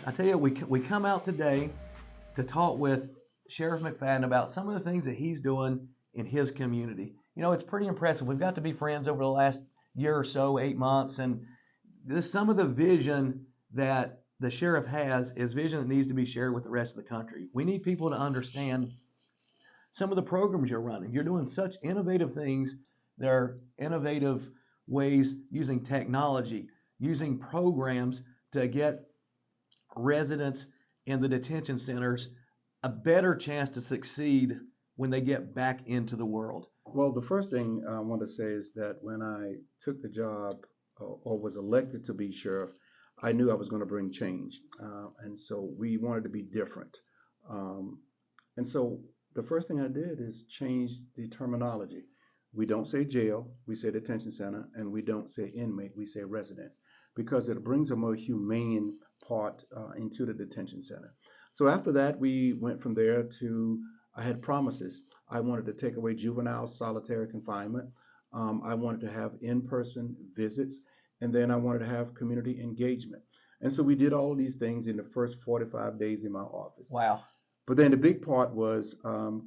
I tell you, we come out today to talk with Sheriff McFadden about some of the things that he's doing in his community. You know, it's pretty impressive. We've got to be friends over the last year or so, 8 months, and this some of the vision that the sheriff has is vision that needs to be shared with the rest of the country. We need people to understand some of the programs you're running. You're doing such innovative things. There are innovative ways using technology, using programs to get residents in the detention centers a better chance to succeed when they get back into the world. Well, the first thing I want to say is that when I took the job or was elected to be sheriff, I knew I was going to bring change. And so we wanted to be different. Um, and so the first thing I did is change the terminology. We don't say jail, we say detention center, and we don't say inmate, we say residence, because it brings a more humane part into the detention center. So after that, we went from there to, I had promises. I wanted to take away juvenile solitary confinement. I wanted to have in-person visits, and then I wanted to have community engagement. And so we did all of these things in the first 45 days in my office. Wow. But then the big part was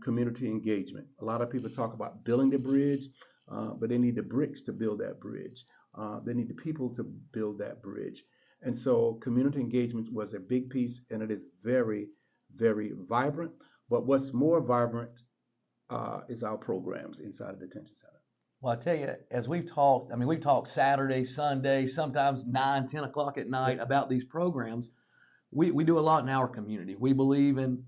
community engagement. A lot of people talk about building the bridge, but they need the bricks to build that bridge. They need the people to build that bridge. And so community engagement was a big piece, and it is very, very vibrant. But what's more vibrant is our programs inside the detention center. Well, I tell you, as we've talked, I mean, we've talked Saturday, Sunday, sometimes 9, 10 o'clock at night about these programs. We do a lot in our community. We believe in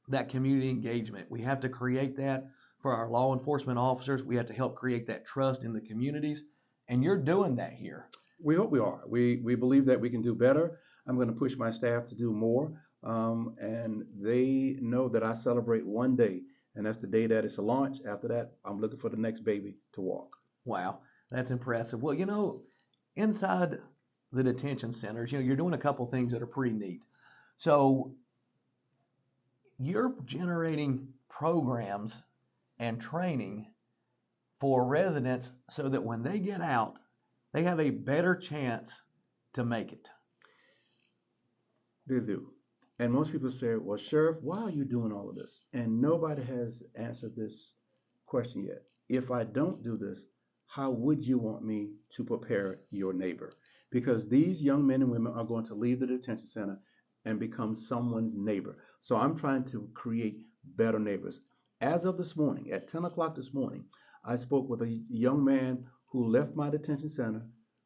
that community engagement. We have to create that for our law enforcement officers. We have to help create that trust in the communities. And you're doing that here. We hope we are. We believe that we can do better. I'm going to push my staff to do more. And they know that I celebrate one day, and that's the day that it's a launch. After that, I'm looking for the next baby to walk. Wow, that's impressive. Well, you know, inside the detention centers, you know, you're doing a couple things that are pretty neat. So you're generating programs and training for residents so that when they get out, they have a better chance to make it. They do. And most people say, well, Sheriff, why are you doing all of this? And nobody has answered this question yet. If I don't do this, how would you want me to prepare your neighbor? Because these young men and women are going to leave the detention center and become someone's neighbor. So I'm trying to create better neighbors. As of this morning, at 10 o'clock this morning, I spoke with a young man who left my detention center,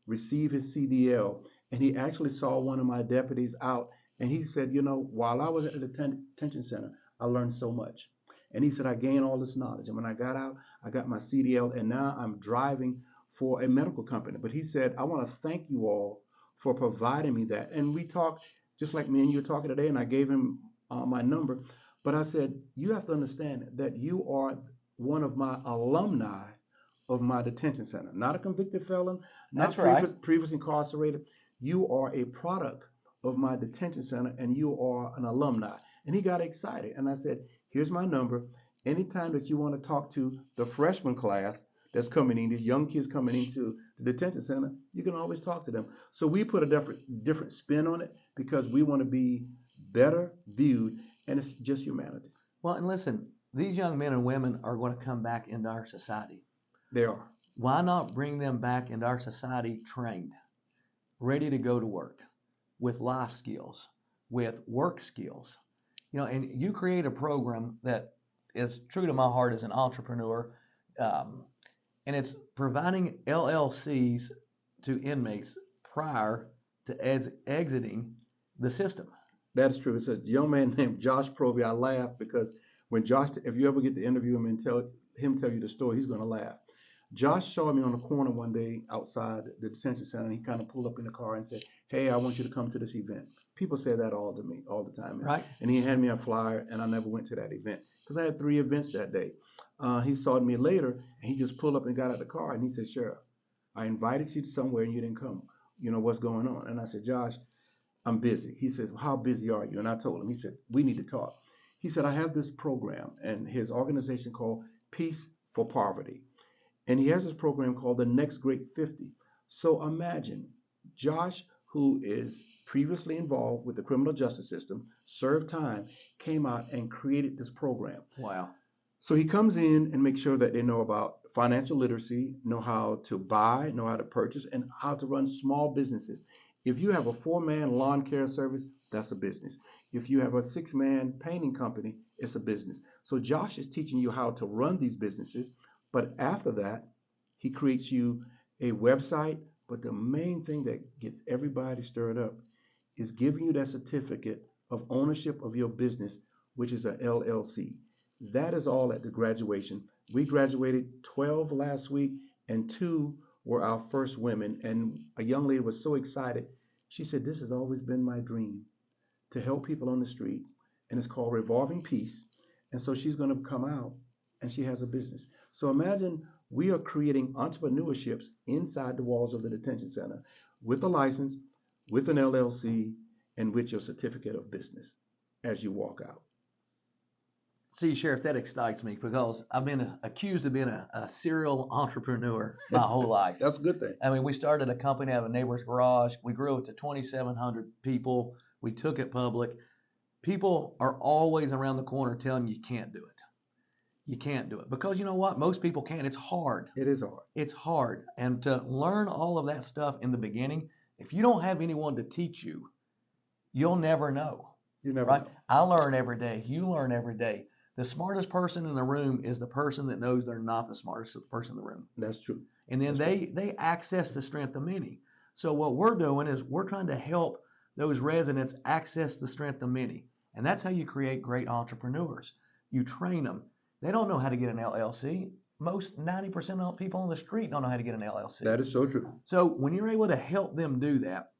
received his CDL, and he actually saw one of my deputies out. And he said, you know, while I was at the detention center, I learned so much. And he said, I gained all this knowledge. And when I got out, I got my CDL, and now I'm driving for a medical company. But he said, I want to thank you all for providing me that. And we talked just like me and you were talking today, and I gave him my number. But I said, you have to understand that you are one of my alumni of my detention center, not a convicted felon, not That's right. previously incarcerated. You are a product of my detention center, and you are an alumni. And he got excited. And I said, here's my number. Anytime that you want to talk to the freshman class that's coming in, these young kids coming into the detention center, you can always talk to them. So we put a different spin on it because we want to be better viewed, and it's just humanity. Well, and listen, these young men and women are going to come back into our society. They are. Why not bring them back into our society trained, ready to go to work, with life skills, with work skills? You know, and you create a program that is true to my heart as an entrepreneur, and it's providing LLCs to inmates prior to exiting the system. That is true. It's a young man named Josh Provey. I laugh because when Josh, if you ever get to interview him and tell you the story, he's going to laugh. Josh saw me on the corner one day outside the detention center, and he kind of pulled up in the car and said, hey, I want you to come to this event. People say that all to me all the time. Right. And he handed me a flyer, and I never went to that event because I had 3 events that day. He saw me later, and he just pulled up and got out of the car, and he said, Sheriff, I invited you to somewhere, and you didn't come. You know, what's going on? And I said, Josh, I'm busy. He says, well, how busy are you? And I told him, he said, we need to talk. He said, I have this program and his organization called Peace for Poverty. And he has this program called the Next Great 50. So imagine Josh, who is previously involved with the criminal justice system, served time, came out and created this program. Wow. So he comes in and makes sure that they know about financial literacy, know how to buy, know how to purchase, and how to run small businesses. If you have a 4-man lawn care service, that's a business. If you have a 6-man painting company, it's a business. So Josh is teaching you how to run these businesses, but after that, he creates you a website. But the main thing that gets everybody stirred up is giving you that certificate of ownership of your business, which is a LLC. That is all at the graduation. We graduated 12 last week, and 2 were our first women. And a young lady was so excited. She said, "This has always been my dream, to help people on the street." And it's called Revolving Peace. And so she's going to come out and she has a business. So imagine we are creating entrepreneurships inside the walls of the detention center with a license, with an LLC, and with your certificate of business as you walk out. See, Sheriff, that excites me because I've been accused of being a serial entrepreneur my whole life. That's a good thing. I mean, we started a company out of a neighbor's garage. We grew it to 2,700 people. We took it public. People are always around the corner telling you can't do it. You can't do it because you know what? Most people can't. It's hard. It is hard. It's hard. And to learn all of that stuff in the beginning, if you don't have anyone to teach you, you'll never know. You never Right? know. I learn every day. You learn every day. The smartest person in the room is the person that knows they're not the smartest person in the room. That's true. And then they access the strength of many. So what we're doing is we're trying to help those residents access the strength of many. And that's how you create great entrepreneurs. You train them. They don't know how to get an LLC. Most 90% of people on the street don't know how to get an LLC. That is so true. So when you're able to help them do that,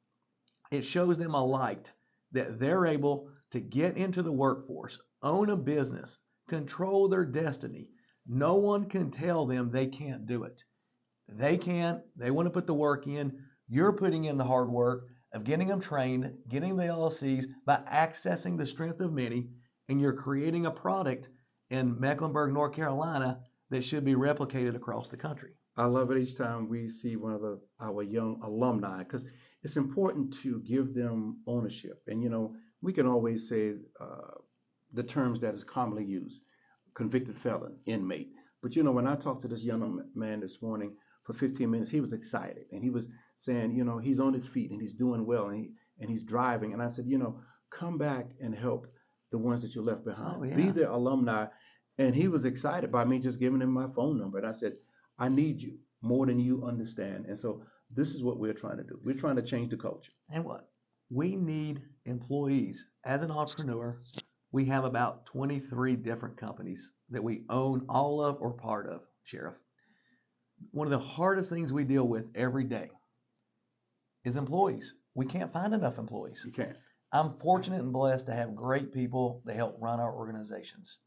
it shows them a light that they're able to get into the workforce, own a business, control their destiny. No one can tell them they can't do it. They can. They want to put the work in. You're putting in the hard work of getting them trained, getting the LLCs by accessing the strength of many, and you're creating a product in Mecklenburg, North Carolina that should be replicated across the country. I love it each time we see one of our young alumni because it's important to give them ownership. And, you know, we can always say the terms that is commonly used, convicted felon, inmate. But, you know, when I talked to this young man this morning for 15 minutes, he was excited. And he was saying, you know, he's on his feet and he's doing well and he's driving. And I said, you know, come back and help the ones that you left behind. Oh, yeah. Be their alumni. And he was excited by me just giving him my phone number. And I said, I need you more than you understand. And so this is what we're trying to do. We're trying to change the culture. And what? We need employees. As an entrepreneur, we have about 23 different companies that we own all of or part of, Sheriff. One of the hardest things we deal with every day is employees. We can't find enough employees. You can't. I'm fortunate and blessed to have great people that help run our organizations.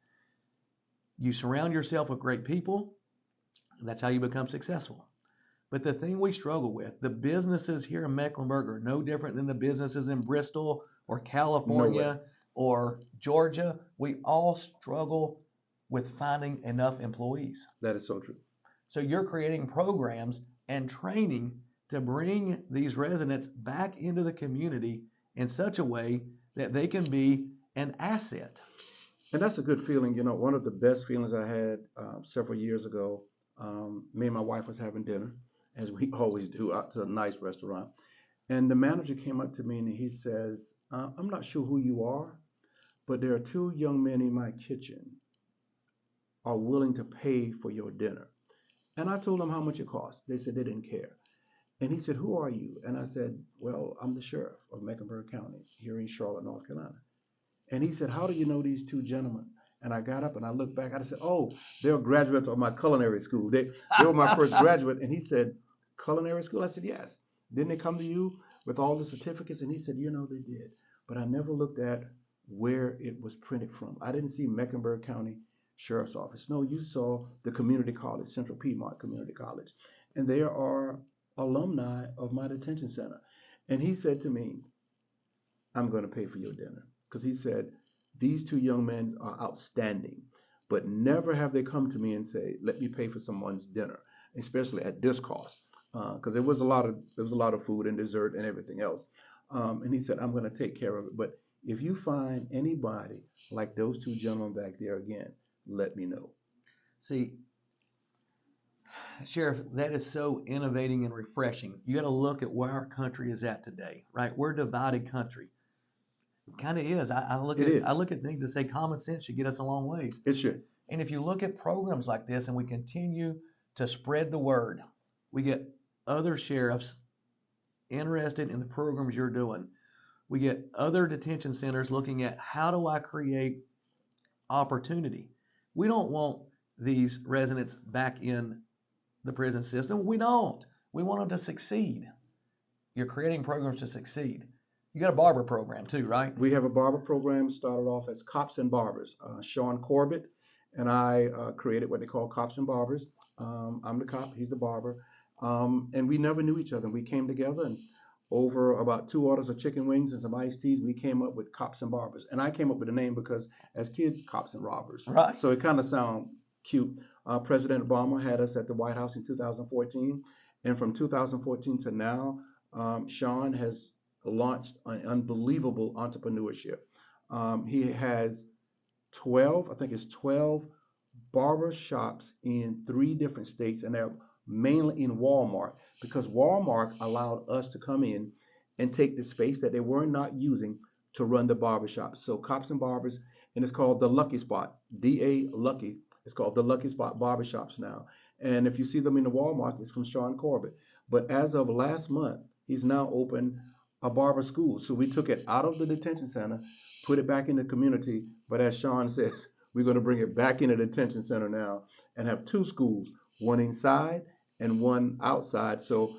You surround yourself with great people, and that's how you become successful. But the thing we struggle with, the businesses here in Mecklenburg are no different than the businesses in Bristol or California or Georgia. We all struggle with finding enough employees. That is so true. So you're creating programs and training to bring these residents back into the community in such a way that they can be an asset. And that's a good feeling. You know, one of the best feelings I had several years ago, me and my wife was having dinner, as we always do, out to a nice restaurant. And the manager came up to me and he says, I'm not sure who you are, but there are 2 young men in my kitchen are willing to pay for your dinner. And I told them how much it cost. They said they didn't care. And he said, who are you? And I said, well, I'm the sheriff of Mecklenburg County here in Charlotte, North Carolina. And he said, how do you know these 2 gentlemen? And I got up and I looked back. I said, oh, they're graduates of my culinary school. They were my first graduate. And he said, culinary school? I said, yes. Didn't they come to you with all the certificates? And he said, you know, they did. But I never looked at where it was printed from. I didn't see Mecklenburg County Sheriff's Office. No, you saw the community college, Central Piedmont Community College. And they are alumni of my detention center. And he said to me, I'm going to pay for your dinner. Because he said, these 2 young men are outstanding, but never have they come to me and say, let me pay for someone's dinner, especially at this cost. because there was a lot of food and dessert and everything else. And he said, I'm going to take care of it. But if you find anybody like those two gentlemen back there again, let me know. See, Sheriff, that is so innovating and refreshing. You got to look at where our country is at today, right? We're a divided country. Kind of is. It I is. look at things that say common sense should get us a long ways. It should. And if you look at programs like this and we continue to spread the word, we get other sheriffs interested in the programs you're doing. We get other detention centers looking at how do I create opportunity. We don't want these residents back in the prison system. We don't. We want them to succeed. You're creating programs to succeed. You got a barber program too, right? We have a barber program started off as Cops and Barbers. Sean Corbett and I created what they call Cops and Barbers. I'm the cop, he's the barber. And we never knew each other. We came together and over about 2 orders of chicken wings and some iced teas, we came up with Cops and Barbers. And I came up with the name because as kids, cops and robbers. Right. So it kind of sounds cute. President Obama had us at the White House in 2014. And from 2014 to now, Sean has launched an unbelievable entrepreneurship. He has 12, I think it's 12 barber shops in 3 different states, and they're mainly in Walmart because Walmart allowed us to come in and take the space that they were not using to run the barber shops. So Cops and Barbers, and it's called the Lucky Spot, DA Lucky. It's called the Lucky Spot Barbershops now. And if you see them in the Walmart, it's from Sean Corbett. But as of last month, he's now opened a barber school. So we took it out of the detention center, put it back in the community. But as Sean says, we're going to bring it back in the detention center now and have 2 schools, one inside and one outside. So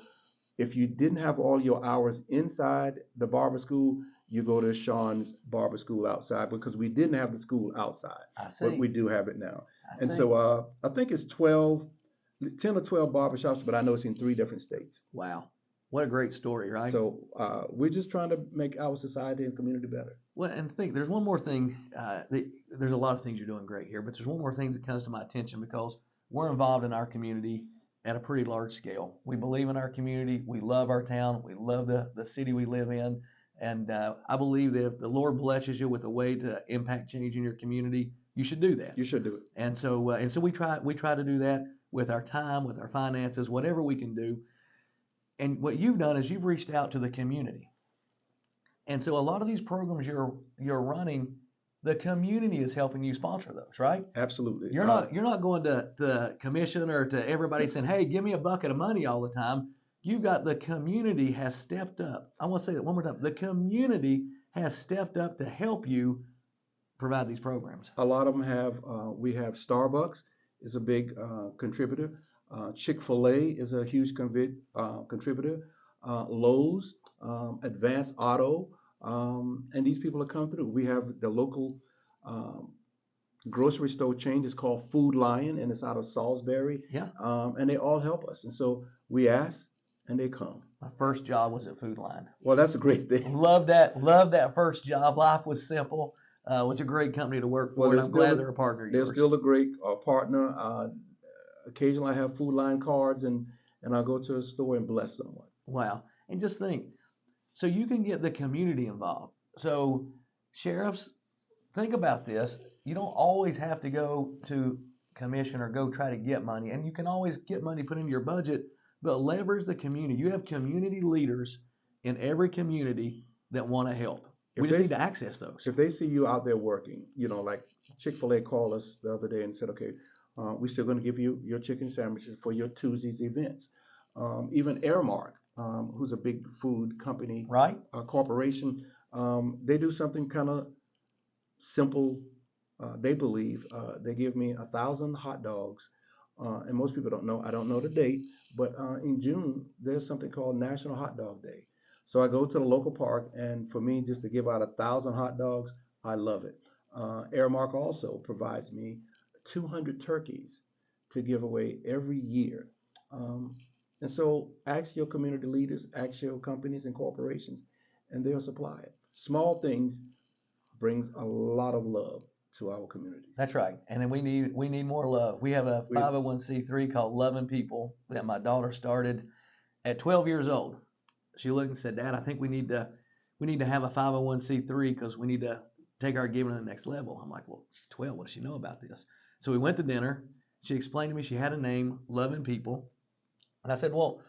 if you didn't have all your hours inside the barber school, you go to Sean's barber school outside because we didn't have the school outside, I but see. we do have it now. I And see. so I think it's 10 or 12 barber shops, but I know it's in 3 different states. Wow. What a great story, right? So we're just trying to make our society and community better. Well, and think there's one more thing. There's a lot of things you're doing great here, but there's one more thing that comes to my attention because we're involved in our community at a pretty large scale. We believe in our community. We love our town. We love the city we live in. And I believe that if the Lord blesses you with a way to impact change in your community, you should do that. You should do it. And so we try to do that with our time, with our finances, whatever we can do. And what you've done is you've reached out to the community. And so a lot of these programs you're running, the community is helping you sponsor those, right? Absolutely. You're not going to the commission or to everybody saying, "Hey, give me a bucket of money all the time." You've got the community has stepped up. I want to say that one more time. The community has stepped up to help you provide these programs. A lot of them have. We have Starbucks is a big contributor. Chick-fil-A is a huge contributor. Lowe's, Advanced Auto, and these people have come through. We have the local um, grocery store chain is called Food Lion, and it's out of Salisbury, Yeah. and they all help us. And so we ask, and they come. My first job was at Food Line. Well, that's a great thing. Love that first job. Life was simple. It was a great company to work for, Well, and they're I'm still glad a, they're a partner of they're yours. still a great partner. Occasionally, I have Food Line cards, and I go to a store and bless someone. Wow. And just think, so you can get the community involved. So sheriffs, think about this. You don't always have to go to commission or go try to get money, and you can always get money put into your budget, but leverage the community. You have community leaders in every community that want to help. We If just they need to access those. if they see you out there working, like Chick-fil-A called us the other day and said, okay, we're still going to give you your chicken sandwiches for your Tuesday's events. Even Airmark, who's a big food company, Right? corporation, they do something kind of simple. They believe they give me 1,000 hot dogs, and most people don't know. I don't know the date, but in June there's something called National Hot Dog Day. So I go to the local park, and for me just to give out 1,000 hot dogs, I love it. Airmark also provides me 200 turkeys to give away every year. Um, and so ask your community leaders, ask your companies and corporations, and they'll supply it. Small things brings a lot of love to our community. That's right. And then we need more love. We have a We 501c3 called Loving People that my daughter started. At 12 years old, she looked and said, "Dad, I think we need to have a 501c3 because we need to take our giving to the next level." I'm like, "Well, she's 12. What does she know about this?" So we went to dinner. She explained to me she had a name, Loving People. And I said, "Well,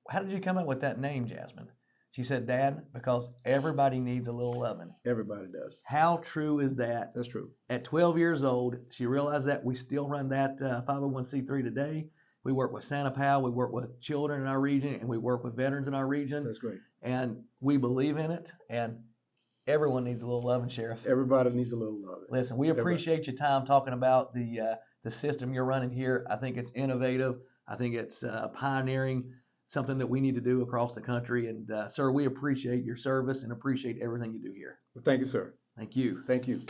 how did you come up with that name, Jasmine?" She said, "Dad, because everybody needs a little loving." Everybody does. How true is that? That's true. At 12 years old, she realized that. We still run that 501c3 today. We work with Santa Pal, we work with children in our region, and we work with veterans in our region. That's great. And we believe in it, and everyone needs a little loving, Sheriff. Everybody needs a little love. Listen, we appreciate your time talking about the system you're running here. I think it's innovative. I think it's pioneering, something that we need to do across the country. And sir, we appreciate your service and appreciate everything you do here. Well, thank you, sir. Thank you. Thank you.